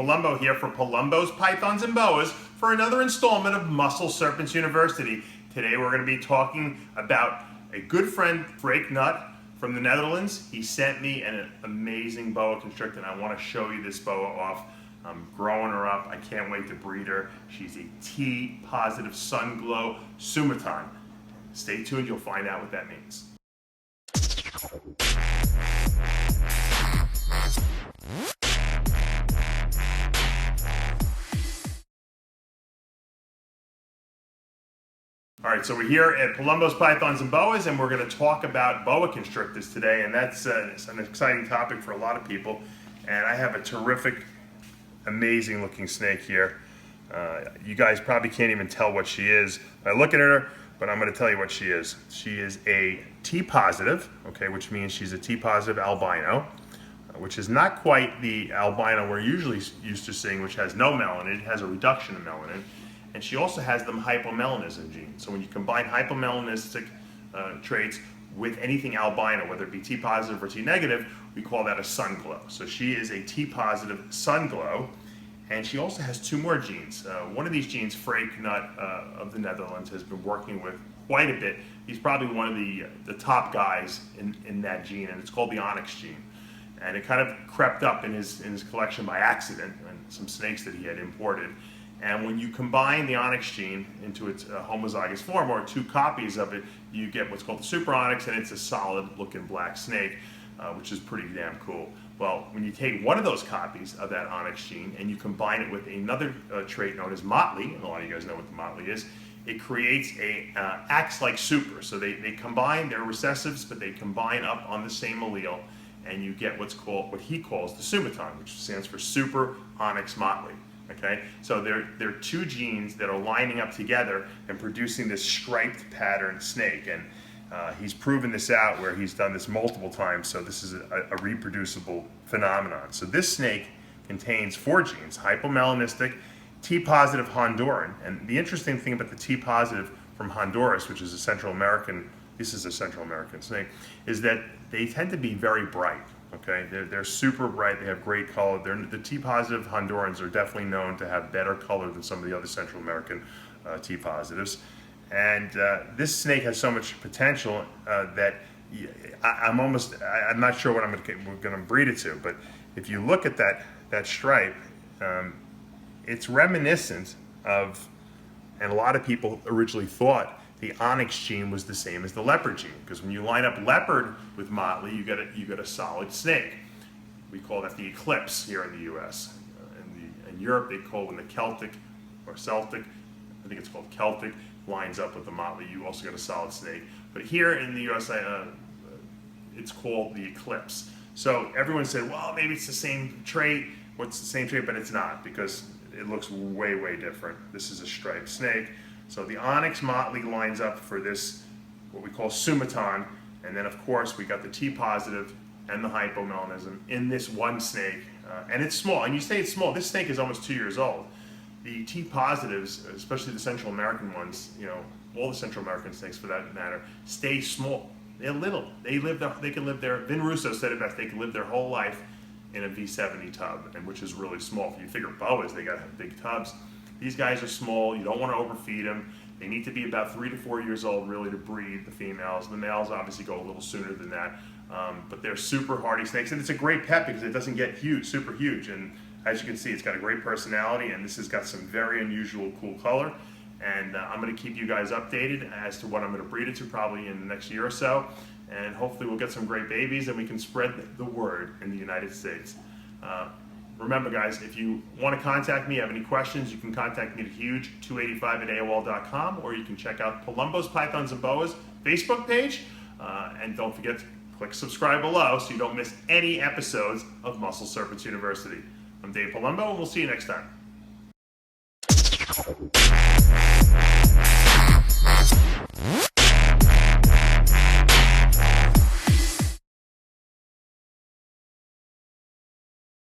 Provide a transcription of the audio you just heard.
Palumbo here for Palumbo's Pythons and Boas for another installment of Muscle Serpents University. Today we're going to be talking about a good friend, Freek Nuyt from the Netherlands. He sent me an amazing boa constrictor, and I want to show you this boa off. I'm growing her up. I can't wait to breed her. She's a T positive Sunglow Sumoton. Stay tuned, you'll find out what that means. All right, so we're here at Palumbo's Pythons and Boas, and we're going to talk about boa constrictors today, and that's it's an exciting topic for a lot of people. And I have a terrific, amazing looking snake here. You guys probably can't even tell what she is by looking at her, but I'm going to tell you what she is. She is a T positive, okay, which means she's a T positive albino, which is not quite the albino we're usually used to seeing, which has no melanin. It has a reduction of melanin. And she also has them hypomelanism gene. So when you combine hypomelanistic traits with anything albino, whether it be T positive or T negative, we call that a Sunglow. So she is a T positive Sunglow, and she also has two more genes. One of these genes, Freek Nuyt of the Netherlands, has been working with quite a bit. He's probably one of the top guys in that gene, and it's called the Onyx gene. And it kind of crept up in his collection by accident, and some snakes that he had imported. And when you combine the Onyx gene into its homozygous form, or two copies of it, you get what's called the Super Onyx, and it's a solid looking black snake, which is pretty damn cool. Well, when you take one of those copies of that Onyx gene and you combine it with another trait known as Motley, and a lot of you guys know what the Motley is, it creates acts like super. So they combine, they're recessives, but they combine up on the same allele, and you get what he calls the Sumoton, which stands for Super Onyx Motley. Okay, so they're two genes that are lining up together and producing this striped pattern snake, and he's proven this out where he's done this multiple times, so this is a reproducible phenomenon. So this snake contains four genes: hypomelanistic, T positive Honduran, and the interesting thing about the T positive from Honduras, which is a Central American, this is a Central American snake, is that they tend to be very bright. Okay, they're super bright, they have great color. The T positive Hondurans are definitely known to have better color than some of the other Central American T positives. And this snake has so much potential that I'm not sure what we're going to breed it to, but if you look at that stripe, it's reminiscent of, and a lot of people originally thought the Onyx gene was the same as the leopard gene, because when you line up leopard with Motley, you get a solid snake. We call that the eclipse here in the U.S. In Europe, they call when the Celtic or Celtic, I think it's called Celtic, lines up with the Motley, you also get a solid snake. But here in the U.S., it's called the eclipse. So everyone said, well, maybe it's the same trait. What's the same trait? But it's not, because it looks way, way different. This is a striped snake. So the Onyx Motley lines up for this, what we call Sumoton, and then of course we got the T positive and the hypomelanism in this one snake, and it's small. And you say it's small, this snake is almost 2 years old. The T positives, especially the Central American ones, you know, all the Central American snakes for that matter, stay small. They're little. They can live there. Vin Russo said it best, they can live their whole life in a V70 tub, and which is really small. If you figure boas, they gotta have big tubs. These guys are small, you don't want to overfeed them. They need to be about 3 to 4 years old really to breed, the females. The males obviously go a little sooner than that, but they're super hardy snakes, and it's a great pet because it doesn't get huge, super huge. And as you can see, it's got a great personality, and this has got some very unusual, cool color. And I'm going to keep you guys updated as to what I'm going to breed it to probably in the next year or so. And hopefully we'll get some great babies and we can spread the word in the United States. Remember guys, if you want to contact me, have any questions, you can contact me at huge285@AOL.com, or you can check out Palumbo's Pythons and Boas Facebook page. And don't forget to click subscribe below so you don't miss any episodes of Muscle Serpents University. I'm Dave Palumbo, and we'll see you next time.